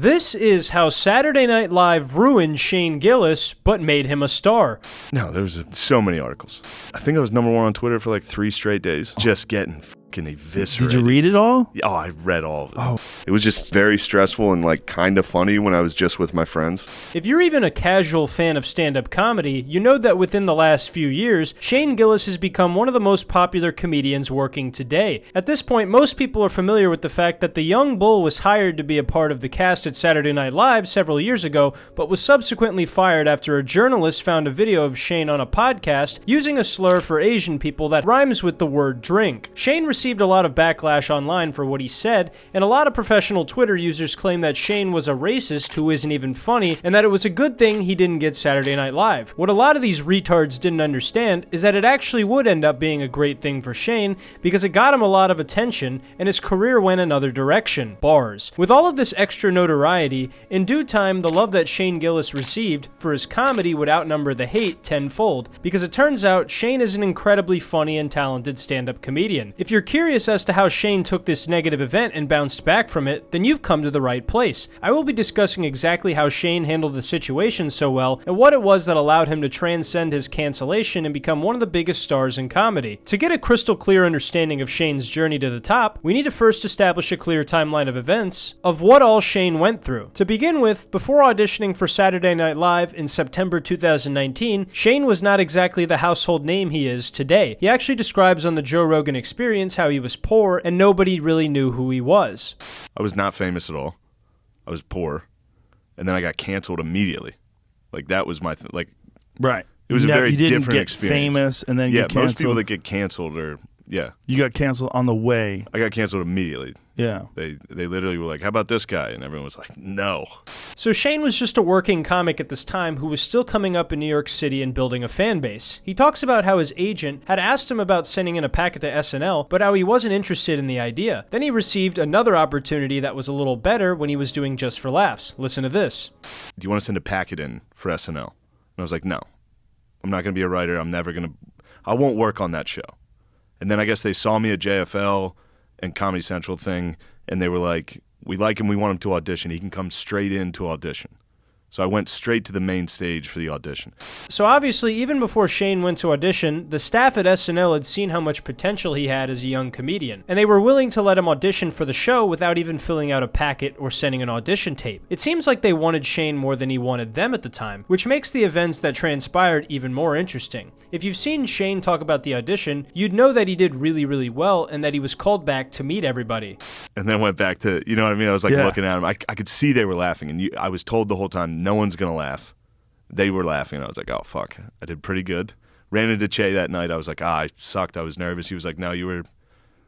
This is how Saturday Night Live ruined Shane Gillis, but made him a star. No, there was so many articles. I think I was number one on Twitter for like 3 straight days. Just getting fucking eviscerated. Did you read it all? Oh, I read all of it. Oh. It was just very stressful and like kind of funny when I was just with my friends. If you're even a casual fan of stand-up comedy, you know that within the last few years, Shane Gillis has become one of the most popular comedians working today. At this point, most people are familiar with the fact that the young bull was hired to be a part of the cast at Saturday Night Live several years ago, but was subsequently fired after a journalist found a video of Shane on a podcast using a slur for Asian people that rhymes with the word drink. Shane received a lot of backlash online for what he said, and a lot of professional Twitter users claim that Shane was a racist who isn't even funny, and that it was a good thing he didn't get Saturday Night Live. What a lot of these retards didn't understand is that it actually would end up being a great thing for Shane, because it got him a lot of attention, and his career went another direction. Bars. With all of this extra notoriety, in due time the love that Shane Gillis received for his comedy would outnumber the hate tenfold, because it turns out Shane is an incredibly funny and talented stand-up comedian. If you're curious as to how Shane took this negative event and bounced back from it, then you've come to the right place. I will be discussing exactly how Shane handled the situation so well, and what it was that allowed him to transcend his cancellation and become one of the biggest stars in comedy. To get a crystal clear understanding of Shane's journey to the top, we need to first establish a clear timeline of events of what all Shane went through. To begin with, before auditioning for Saturday Night Live in September 2019, Shane was not exactly the household name he is today. He actually describes on the Joe Rogan Experience how he was poor and nobody really knew who he was. I was not famous at all. I was poor. And then I got canceled immediately. Like, that was my Right. It was a very different experience. You didn't get famous and then get canceled. Most people that get canceled are, You got canceled on the way. I got canceled immediately. Yeah. They literally were like, how about this guy? And everyone was like, no. So Shane was just a working comic at this time who was still coming up in New York City and building a fan base. He talks about how his agent had asked him about sending in a packet to SNL, but how he wasn't interested in the idea. Then he received another opportunity that was a little better when he was doing Just for Laughs. Listen to this. Do you want to send a packet in for SNL? And I was like, no. I'm not going to be a writer. I won't work on that show. And then I guess they saw me at JFL and Comedy Central thing, and they were like, we like him, we want him to audition. He can come straight in to audition. So I went straight to the main stage for the audition. So obviously, even before Shane went to audition, the staff at SNL had seen how much potential he had as a young comedian, and they were willing to let him audition for the show without even filling out a packet or sending an audition tape. It seems like they wanted Shane more than he wanted them at the time, which makes the events that transpired even more interesting. If you've seen Shane talk about the audition, you'd know that he did really, really well, and that he was called back to meet everybody. And then went back to, you know what I mean? I was like looking at him. I could see they were laughing, and I was told the whole time, no one's going to laugh. They were laughing. I was like, oh, fuck. I did pretty good. Ran into Che that night. I was like, I sucked. I was nervous. He was like, no,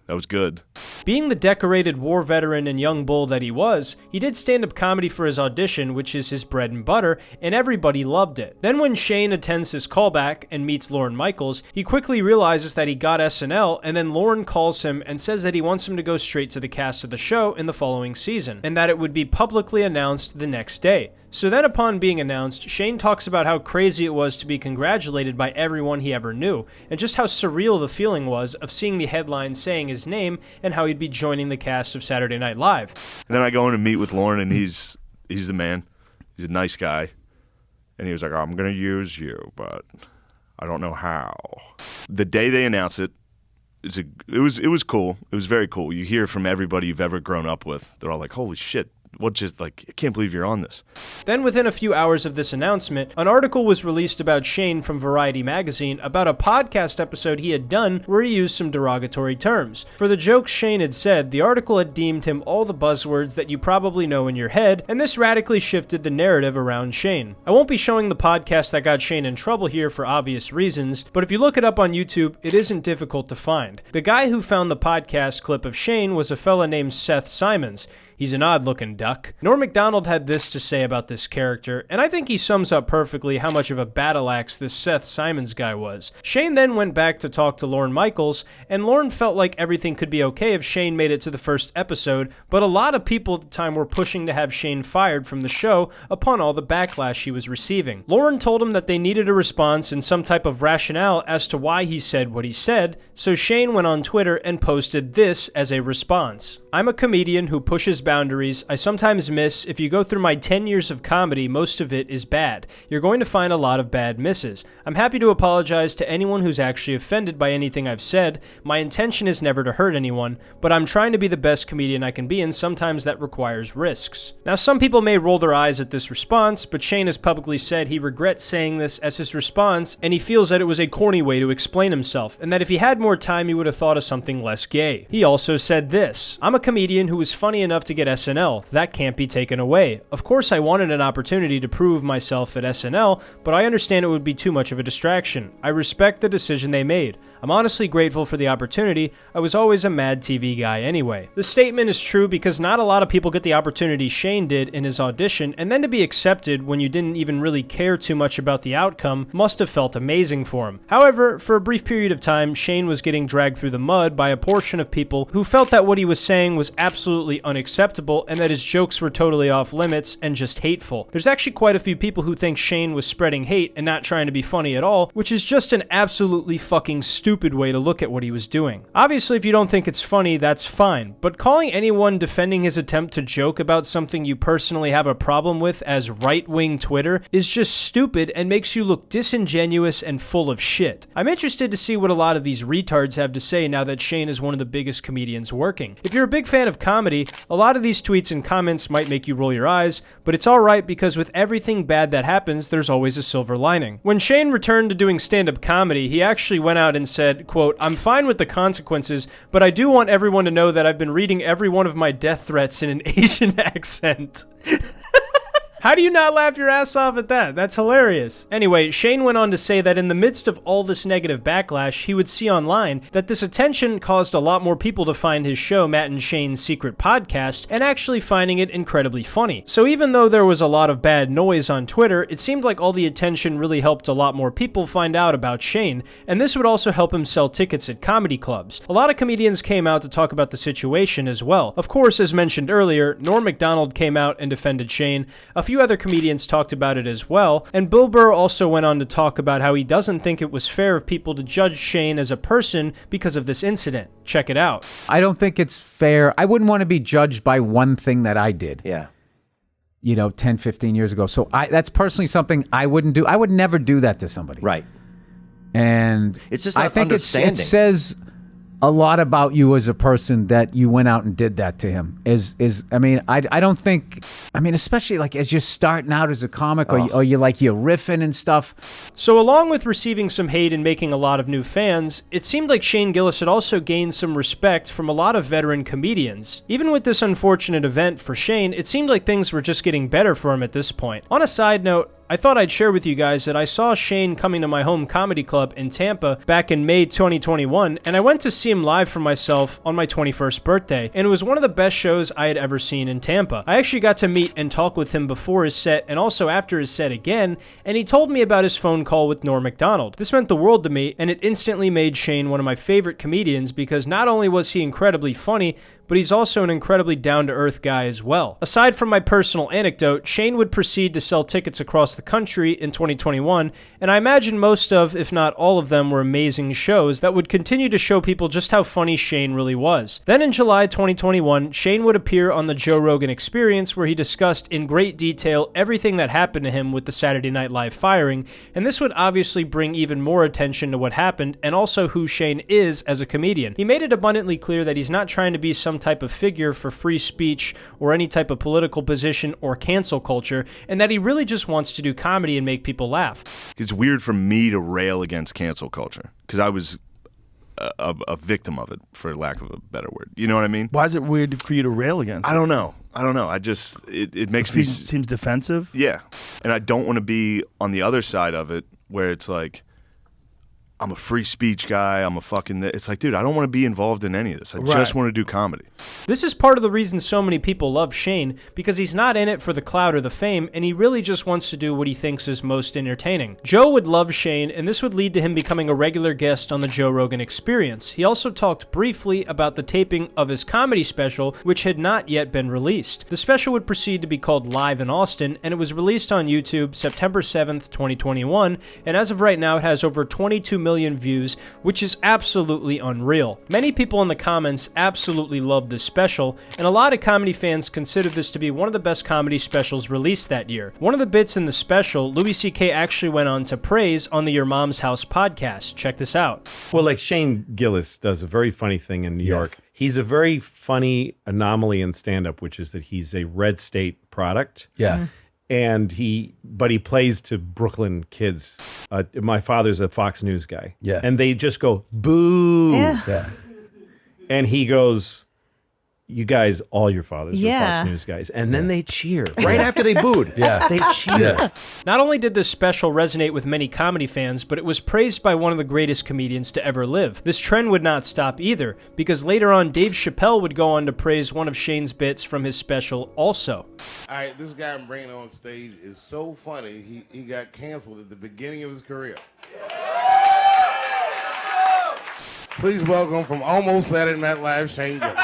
that was good. Being the decorated war veteran and young bull that he was, he did stand-up comedy for his audition, which is his bread and butter, and everybody loved it. Then when Shane attends his callback and meets Lorne Michaels, he quickly realizes that he got SNL, and then Lorne calls him and says that he wants him to go straight to the cast of the show in the following season, and that it would be publicly announced the next day. So then upon being announced, Shane talks about how crazy it was to be congratulated by everyone he ever knew, and just how surreal the feeling was of seeing the headline saying his name and how he'd be joining the cast of Saturday Night Live. And then I go in and meet with Lorne, and he's the man. He's a nice guy. And he was like, I'm going to use you, but I don't know how. The day they announced it, it was cool. It was very cool. You hear from everybody you've ever grown up with. They're all like, holy shit. I can't believe you're on this. Then within a few hours of this announcement, an article was released about Shane from Variety magazine about a podcast episode he had done where he used some derogatory terms. For the jokes Shane had said, the article had deemed him all the buzzwords that you probably know in your head, and this radically shifted the narrative around Shane. I won't be showing the podcast that got Shane in trouble here for obvious reasons, but if you look it up on YouTube, it isn't difficult to find. The guy who found the podcast clip of Shane was a fella named Seth Simons. He's an odd-looking duck. Norm Macdonald had this to say about this character, and I think he sums up perfectly how much of a battle axe this Seth Simons guy was. Shane then went back to talk to Lorne Michaels, and Lorne felt like everything could be okay if Shane made it to the first episode, but a lot of people at the time were pushing to have Shane fired from the show upon all the backlash he was receiving. Lorne told him that they needed a response and some type of rationale as to why he said what he said, so Shane went on Twitter and posted this as a response. I'm a comedian who pushes back boundaries. I sometimes miss. If you go through my 10 years of comedy, most of it is bad. You're going to find a lot of bad misses. I'm happy to apologize to anyone who's actually offended by anything I've said. My intention is never to hurt anyone, but I'm trying to be the best comedian I can be, and sometimes that requires risks. Now, some people may roll their eyes at this response, but Shane has publicly said he regrets saying this as his response, and he feels that it was a corny way to explain himself, and that if he had more time, he would have thought of something less gay. He also said this: I'm a comedian who was funny enough to get SNL. That can't be taken away. Of course, I wanted an opportunity to prove myself at SNL, but I understand it would be too much of a distraction. I respect the decision they made. I'm honestly grateful for the opportunity. I was always a mad TV guy anyway. The statement is true because not a lot of people get the opportunity Shane did in his audition, and then to be accepted when you didn't even really care too much about the outcome must have felt amazing for him. However, for a brief period of time, Shane was getting dragged through the mud by a portion of people who felt that what he was saying was absolutely unacceptable and that his jokes were totally off limits and just hateful. There's actually quite a few people who think Shane was spreading hate and not trying to be funny at all, which is just an absolutely fucking stupid way to look at what he was doing. Obviously, if you don't think it's funny, that's fine, but calling anyone defending his attempt to joke about something you personally have a problem with as right-wing Twitter is just stupid and makes you look disingenuous and full of shit. I'm interested to see what a lot of these retards have to say now that Shane is one of the biggest comedians working. If you're a big fan of comedy, a lot of these tweets and comments might make you roll your eyes, but it's alright because with everything bad that happens, there's always a silver lining. When Shane returned to doing stand-up comedy, he actually went out and said, quote, I'm fine with the consequences, but I do want everyone to know that I've been reading every one of my death threats in an Asian accent. How do you not laugh your ass off at that? That's hilarious. Anyway, Shane went on to say that in the midst of all this negative backlash, he would see online that this attention caused a lot more people to find his show, Matt and Shane's Secret Podcast, and actually finding it incredibly funny. So even though there was a lot of bad noise on Twitter, it seemed like all the attention really helped a lot more people find out about Shane, and this would also help him sell tickets at comedy clubs. A lot of comedians came out to talk about the situation as well. Of course, as mentioned earlier, Norm Macdonald came out and defended Shane. A few other comedians talked about it as well, and Bill Burr also went on to talk about how he doesn't think it was fair of people to judge Shane as a person because of this incident. Check it out. I don't think it's fair. I wouldn't want to be judged by one thing that I did. Yeah. 10, 15 years ago. So that's personally something I wouldn't do. I would never do that to somebody. Right. And it's just I not think it says a lot about you as a person that you went out and did that to him. I don't think, especially like as you're starting out as a comic or you're riffing and stuff. So along with receiving some hate and making a lot of new fans, it seemed like Shane Gillis had also gained some respect from a lot of veteran comedians. Even with this unfortunate event for Shane, it seemed like things were just getting better for him at this point. On a side note, I thought I'd share with you guys that I saw Shane coming to my home comedy club in Tampa back in May 2021, and I went to see him live for myself on my 21st birthday, and it was one of the best shows I had ever seen in Tampa. I actually got to meet and talk with him before his set and also after his set again, and he told me about his phone call with Norm Macdonald. This meant the world to me, and it instantly made Shane one of my favorite comedians because not only was he incredibly funny, but he's also an incredibly down-to-earth guy as well. Aside from my personal anecdote, Shane would proceed to sell tickets across the country in 2021, and I imagine most of, if not all of them, were amazing shows that would continue to show people just how funny Shane really was. Then in July 2021, Shane would appear on the Joe Rogan Experience, where he discussed in great detail everything that happened to him with the Saturday Night Live firing, and this would obviously bring even more attention to what happened and also who Shane is as a comedian. He made it abundantly clear that he's not trying to be some type of figure for free speech or any type of political position or cancel culture, and that he really just wants to do comedy and make people laugh. It's weird for me to rail against cancel culture because I was a victim of it, for lack of a better word. You know what I mean? Why is it weird for you to rail against it? I don't know. I just, it makes me... Seems defensive? Yeah. And I don't want to be on the other side of it where it's like, I'm a free speech guy, I'm a fucking... It's like, dude, I don't want to be involved in any of this. I just want to do comedy. This is part of the reason so many people love Shane, because he's not in it for the clout or the fame, and he really just wants to do what he thinks is most entertaining. Joe would love Shane, and this would lead to him becoming a regular guest on the Joe Rogan Experience. He also talked briefly about the taping of his comedy special, which had not yet been released. The special would proceed to be called Live in Austin, and it was released on YouTube September 7th, 2021, and as of right now, it has over 22 million views, which is absolutely unreal. Many people in the comments absolutely loved this special, and a lot of comedy fans consider this to be one of the best comedy specials released that year. One of the bits in the special, Louis C.K. actually went on to praise on the Your Mom's House podcast. Check this out. Well, like Shane Gillis does a very funny thing in New York. He's a very funny anomaly in stand-up, which is that he's a red state product. Yeah. And he plays to Brooklyn kids. My father's a Fox News guy. Yeah. And they just go, boo. Yeah. And he goes, you guys, all your fathers are Yeah. Fox News guys. And then they cheer right after they booed. Yeah. They cheer. Yeah. Not only did this special resonate with many comedy fans, but it was praised by one of the greatest comedians to ever live. This trend would not stop either, because later on Dave Chappelle would go on to praise one of Shane's bits from his special also. All right, this guy I'm bringing on stage is so funny, he got canceled at the beginning of his career. Please welcome from almost Saturday Night Live, Shane Gillis.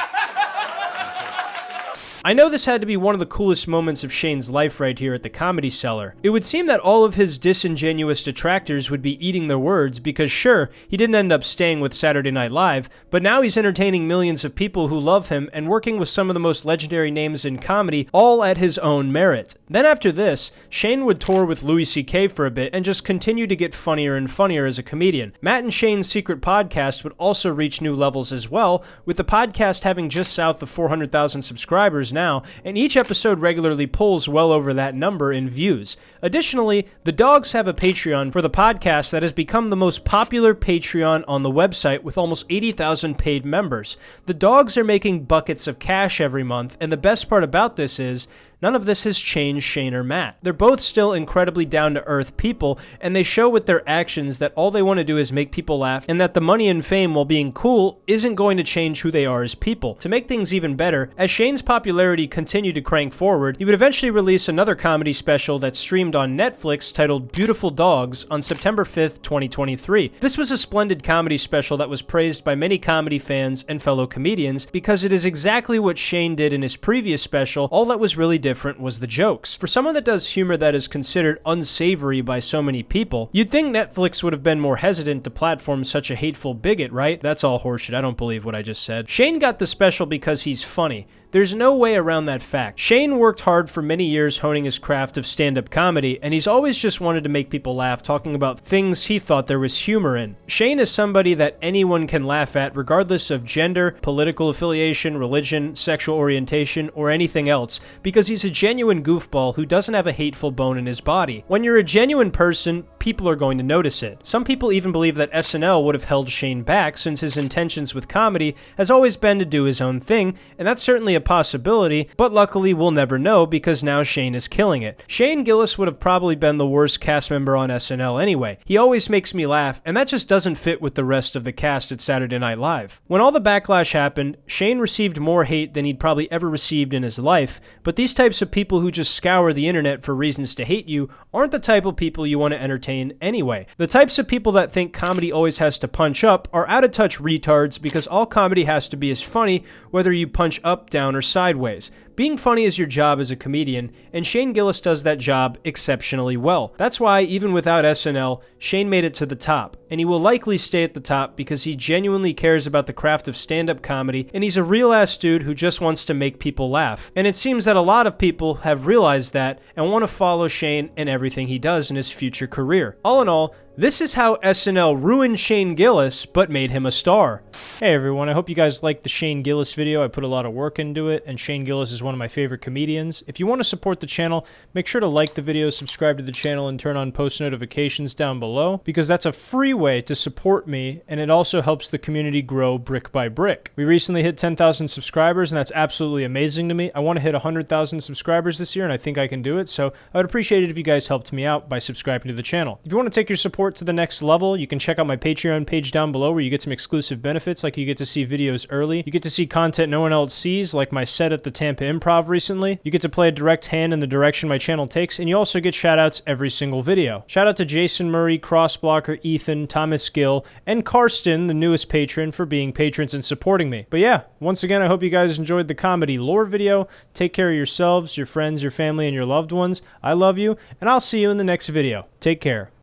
I know this had to be one of the coolest moments of Shane's life right here at the Comedy Cellar. It would seem that all of his disingenuous detractors would be eating their words because sure, he didn't end up staying with Saturday Night Live, but now he's entertaining millions of people who love him and working with some of the most legendary names in comedy, all at his own merit. Then after this, Shane would tour with Louis C.K. for a bit and just continue to get funnier and funnier as a comedian. Matt and Shane's secret podcast would also reach new levels as well, with the podcast having just south of 400,000 subscribers now, and each episode regularly pulls well over that number in views. Additionally, the dogs have a Patreon for the podcast that has become the most popular Patreon on the website with almost 80,000 paid members. The dogs are making buckets of cash every month, and the best part about this is none of this has changed Shane or Matt. They're both still incredibly down-to-earth people, and they show with their actions that all they want to do is make people laugh, and that the money and fame, while being cool, isn't going to change who they are as people. To make things even better, as Shane's popularity continued to crank forward, he would eventually release another comedy special that streamed on Netflix titled Beautiful Dogs on September 5th, 2023. This was a splendid comedy special that was praised by many comedy fans and fellow comedians because it is exactly what Shane did in his previous special. All that was really different was the jokes. For someone that does humor that is considered unsavory by so many people, you'd think Netflix would have been more hesitant to platform such a hateful bigot, right? That's all horseshit. I don't believe what I just said. Shane got the special because he's funny. There's no way around that fact. Shane worked hard for many years honing his craft of stand-up comedy, and he's always just wanted to make people laugh talking about things he thought there was humor in. Shane is somebody that anyone can laugh at regardless of gender, political affiliation, religion, sexual orientation, or anything else, because he's a genuine goofball who doesn't have a hateful bone in his body. When you're a genuine person, people are going to notice it. Some people even believe that SNL would have held Shane back since his intentions with comedy has always been to do his own thing, and that's certainly a possibility, but luckily we'll never know because now Shane is killing it. Shane Gillis would have probably been the worst cast member on SNL anyway. He always makes me laugh, and that just doesn't fit with the rest of the cast at Saturday Night Live. When all the backlash happened, Shane received more hate than he'd probably ever received in his life, but these types of people who just scour the internet for reasons to hate you aren't the type of people you want to entertain anyway. The types of people that think comedy always has to punch up are out-of-touch retards because all comedy has to be as funny whether you punch up, down, or sideways. Being funny is your job as a comedian, and Shane Gillis does that job exceptionally well. That's why, even without SNL, Shane made it to the top, and he will likely stay at the top because he genuinely cares about the craft of stand-up comedy, and he's a real-ass dude who just wants to make people laugh. And it seems that a lot of people have realized that and want to follow Shane and everything he does in his future career. All in all, this is how SNL ruined Shane Gillis, but made him a star. Hey everyone, I hope you guys liked the Shane Gillis video. I put a lot of work into it, and Shane Gillis is one of my favorite comedians. If you want to support the channel, make sure to like the video, subscribe to the channel, and turn on post notifications down below, because that's a free way to support me, and it also helps the community grow brick by brick. We recently hit 10,000 subscribers, and that's absolutely amazing to me. I want to hit 100,000 subscribers this year, and I think I can do it, so I would appreciate it if you guys helped me out by subscribing to the channel. If you want to take your support to the next level, you can check out my Patreon page down below where you get some exclusive benefits, like you get to see videos early, you get to see content no one else sees, like my set at the Tampa Improv recently, you get to play a direct hand in the direction my channel takes, and you also get shoutouts every single video. Shout out to Jason Murray, Crossblocker, Ethan, Thomas Gill, and Karsten, the newest patron, for being patrons and supporting me. But yeah, once again, I hope you guys enjoyed the comedy lore video. Take care of yourselves, your friends, your family, and your loved ones. I love you, and I'll see you in the next video. Take care.